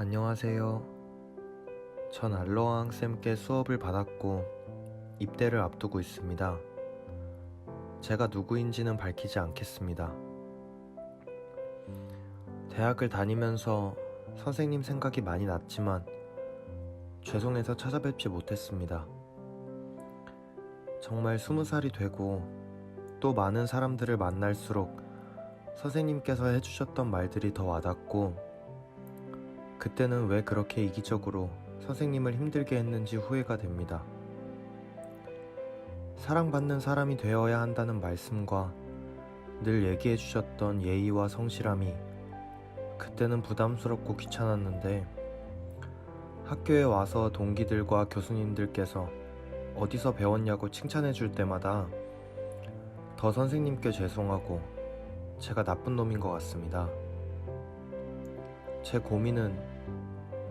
안녕하세요. 전 알로아항 쌤께 수업을 받았고 입대를 앞두고 있습니다. 제가 누구인지는 밝히지 않겠습니다. 대학을 다니면서 선생님 생각이 많이 났지만 죄송해서 찾아뵙지 못했습니다. 정말 20살이 되고 또 많은 사람들을 만날수록 선생님께서 해주셨던 말들이 더 와닿고 그때는 왜 그렇게 이기적으로 선생님을 힘들게 했는지 후회가 됩니다. 사랑받는 사람이 되어야 한다는 말씀과 늘 얘기해 주셨던 예의와 성실함이 그때는 부담스럽고 귀찮았는데 학교에 와서 동기들과 교수님들께서 어디서 배웠냐고 칭찬해 줄 때마다 더 선생님께 죄송하고 제가 나쁜 놈인 것 같습니다. 제 고민은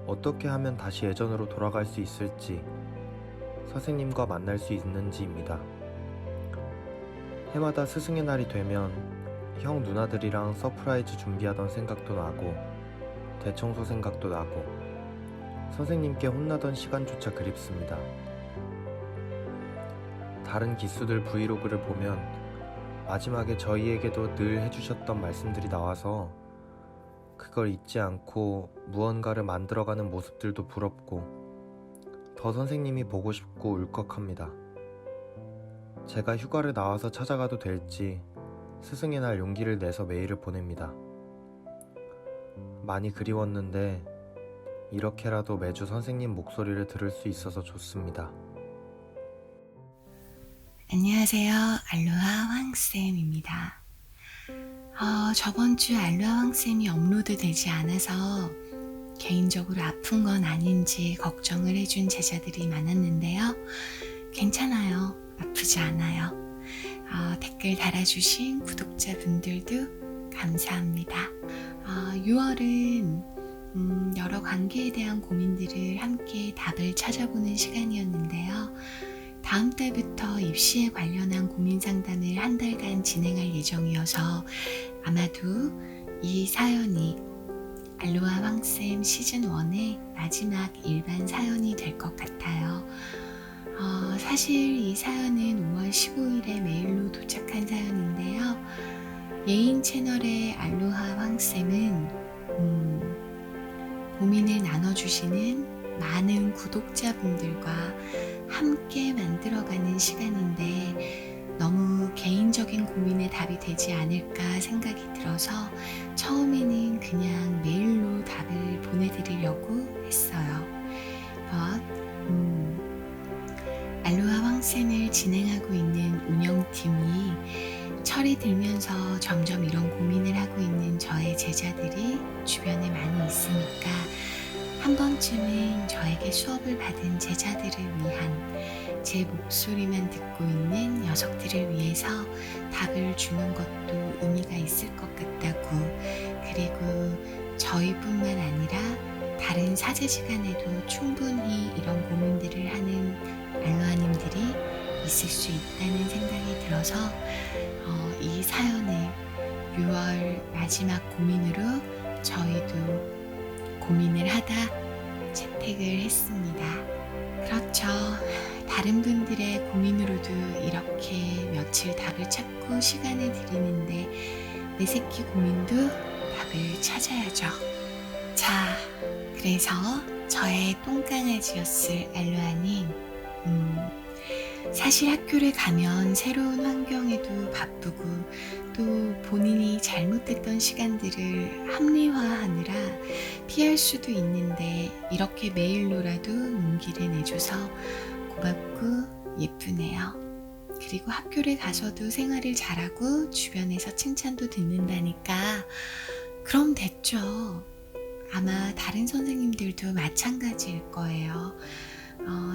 어떻게 하면 다시 예전으로 돌아갈 수 있을지, 선생님과 만날 수 있는지입니다. 해마다 스승의 날이 되면 형 누나들이랑 서프라이즈 준비하던 생각도 나고 대청소 생각도 나고 선생님께 혼나던 시간조차 그립습니다. 다른 기수들 브이로그를 보면 마지막에 저희에게도 늘 해주셨던 말씀들이 나와서 그걸 잊지 않고 무언가를 만들어가는 모습들도 부럽고 더 선생님이 보고 싶고 울컥합니다. 제가 휴가를 나와서 찾아가도 될지 스승의 날 용기를 내서 메일을 보냅니다. 많이 그리웠는데 이렇게라도 매주 선생님 목소리를 들을 수 있어서 좋습니다. 안녕하세요. 알로하 황쌤입니다. 저번 주 알로하 황쌤이 업로드 되지 않아서 개인적으로 아픈 건 아닌지 걱정을 해준 제자들이 많았는데요. 괜찮아요. 아프지 않아요. 댓글 달아주신 구독자분들도 감사합니다. 6월은 여러 관계에 대한 고민들을 함께 답을 찾아보는 시간이었는데요. 다음 달부터 입시에 관련한 고민 상담을 한 달간 진행할 예정이어서 아마도 이 사연이 알로하 황쌤 시즌 1의 마지막 일반 사연이 될 것 같아요. 사실 이 사연은 5월 15일에 메일로 도착한 사연인데요. 예인 채널의 알로하 황쌤은 고민을 나눠주시는 많은 구독자분들과 함께 만들어가는 시간인데 너무 개인적인 고민에 답이 되지 않을까 생각이 들어서 처음에는 그냥 메일로 답을 보내드리려고 했어요. 알로하 황쌤을 진행하고 있는 운영팀이 철이 들면서 점점 이런 고민을 하고 있는 저의 제자들이 주변에 많이 있으니까 한 번쯤은 저에게 수업을 받은 제자들을 위한 제 목소리만 듣고 있는 녀석들을 위해서 답을 주는 것도 의미가 있을 것 같다고, 그리고 저희뿐만 아니라 다른 사제 시간에도 충분히 이런 고민들을 하는 알로하님들이 있을 수 있다는 생각이 들어서 이 사연을 6월 마지막 고민으로 저희도 고민을 하다 채택을 했습니다. 그렇죠. 다른 분들의 고민으로도 이렇게 며칠 답을 찾고 시간을 들이는데 내 새끼 고민도 답을 찾아야죠. 자, 그래서 저의 똥강아지였을 알로하님, 사실 학교를 가면 새로운 환경에도 바쁘고 또 본인이 잘못했던 시간들을 합리화하느라 피할 수도 있는데 이렇게 메일로라도 용기를 내줘서 고맙고 예쁘네요. 그리고 학교를 가서도 생활을 잘하고 주변에서 칭찬도 듣는다니까 그럼 됐죠. 아마 다른 선생님들도 마찬가지일 거예요.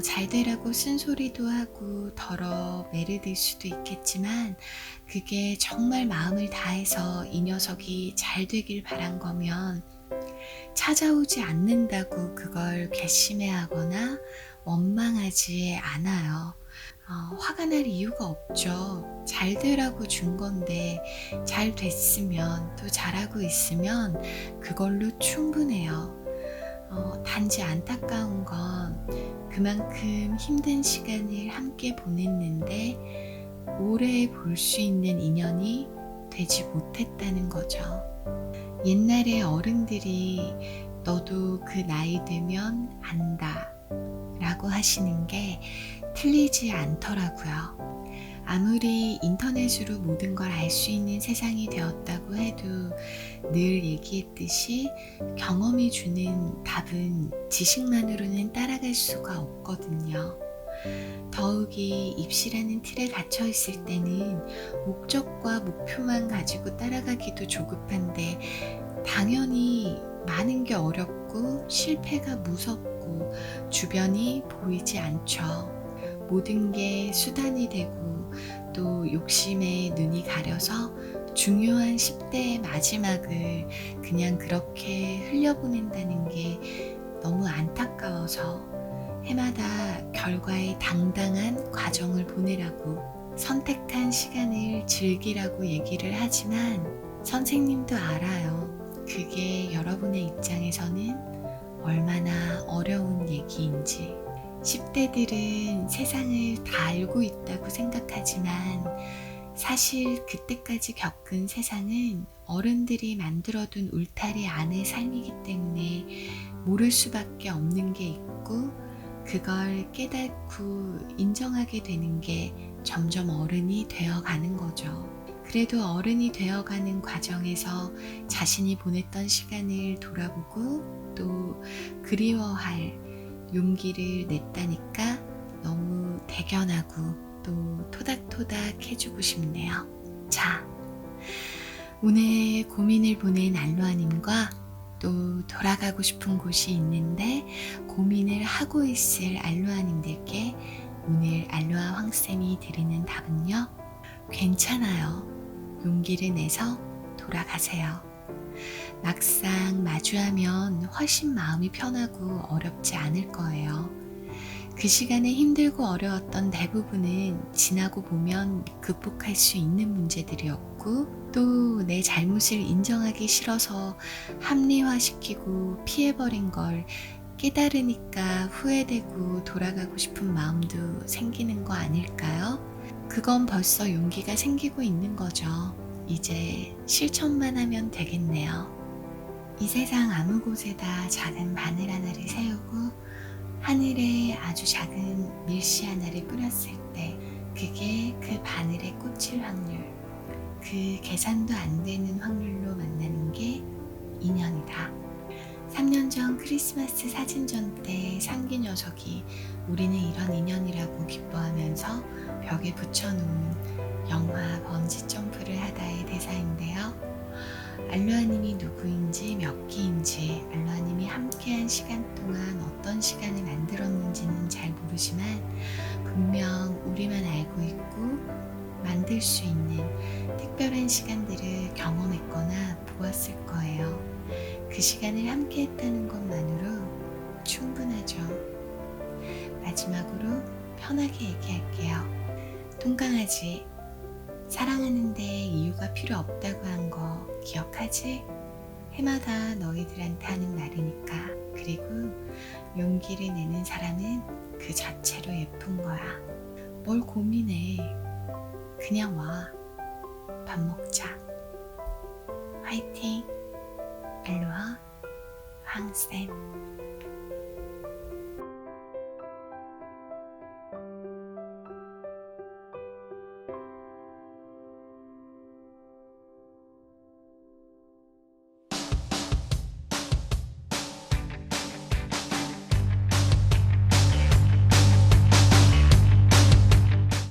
잘 되라고 쓴소리도 하고 덜어 매를 들 수도 있겠지만 그게 정말 마음을 다해서 이 녀석이 잘 되길 바란 거면 찾아오지 않는다고 그걸 괘씸해하거나 원망하지 않아요. 화가 날 이유가 없죠. 잘 되라고 준 건데 잘 됐으면 또 잘하고 있으면 그걸로 충분해요. 단지 안타까운 건 그만큼 힘든 시간을 함께 보냈는데 오래 볼 수 있는 인연이 되지 못했다는 거죠. 옛날에 어른들이 너도 그 나이 되면 안다 라고 하시는 게 틀리지 않더라고요. 아무리 인터넷으로 모든 걸 알 수 있는 세상이 되었다고 해도 늘 얘기했듯이 경험이 주는 답은 지식만으로는 따라갈 수가 없거든요. 더욱이 입시라는 틀에 갇혀 있을 때는 목적과 목표만 가지고 따라가기도 조급한데 당연히 많은 게 어렵고 실패가 무섭고 주변이 보이지 않죠. 모든 게 수단이 되고 또 욕심에 눈이 가려서 중요한 10대의 마지막을 그냥 그렇게 흘려보낸다는 게 너무 안타까워서 해마다 결과에 당당한 과정을 보내라고 선택한 시간을 즐기라고 얘기를 하지만 선생님도 알아요. 그게 여러분의 입장에서는 얼마나 어려운 얘기인지. 10대들은 세상을 다 알고 있다고 생각하지만 사실 그때까지 겪은 세상은 어른들이 만들어둔 울타리 안의 삶이기 때문에 모를 수밖에 없는 게 있고 그걸 깨닫고 인정하게 되는 게 점점 어른이 되어가는 거죠. 그래도 어른이 되어가는 과정에서 자신이 보냈던 시간을 돌아보고 또 그리워할 용기를 냈다니까 너무 대견하고 또 토닥토닥 해주고 싶네요. 자, 오늘 고민을 보낸 알로아님과 또 돌아가고 싶은 곳이 있는데 고민을 하고 있을 알로아님들께 오늘 알로아 황쌤이 드리는 답은요. 괜찮아요. 용기를 내서 돌아가세요. 막상 마주하면 훨씬 마음이 편하고 어렵지 않을 거예요. 그 시간에 힘들고 어려웠던 대부분은 지나고 보면 극복할 수 있는 문제들이었고 또 내 잘못을 인정하기 싫어서 합리화시키고 피해버린 걸 깨달으니까 후회되고 돌아가고 싶은 마음도 생기는 거 아닐까요? 그건 벌써 용기가 생기고 있는 거죠. 이제 실천만 하면 되겠네요. 이 세상 아무 곳에다 작은 바늘 하나를 세우고 하늘에 아주 작은 밀씨 하나를 뿌렸을 때 그게 그 바늘에 꽂힐 확률, 그 계산도 안 되는 확률로 만나는 게 인연이다. 3년 전 크리스마스 사진전 때 상기 녀석이 우리는 이런 인연이라고 기뻐하면서 벽에 붙여놓은 영화 번지 점프를 하다의 대사인데요. 알로아님이 누구인지 몇 기인지 알로아님이 함께한 시간 동안 어떤 시간을 만들었는지는 잘 모르지만 분명 우리만 알고 있고 만들 수 있는 특별한 시간들을 경험했거나 보았을 거예요. 그 시간을 함께 했다는 것만으로 충분하죠. 마지막으로 편하게 얘기할게요. 통강아지, 사랑하는데 이유가 필요 없다고 한 거 기억하지? 해마다 너희들한테 하는 말이니까. 그리고 용기를 내는 사람은 그 자체로 예쁜 거야. 뭘 고민해. 그냥 와. 밥 먹자. 화이팅! 알로하 황쌤.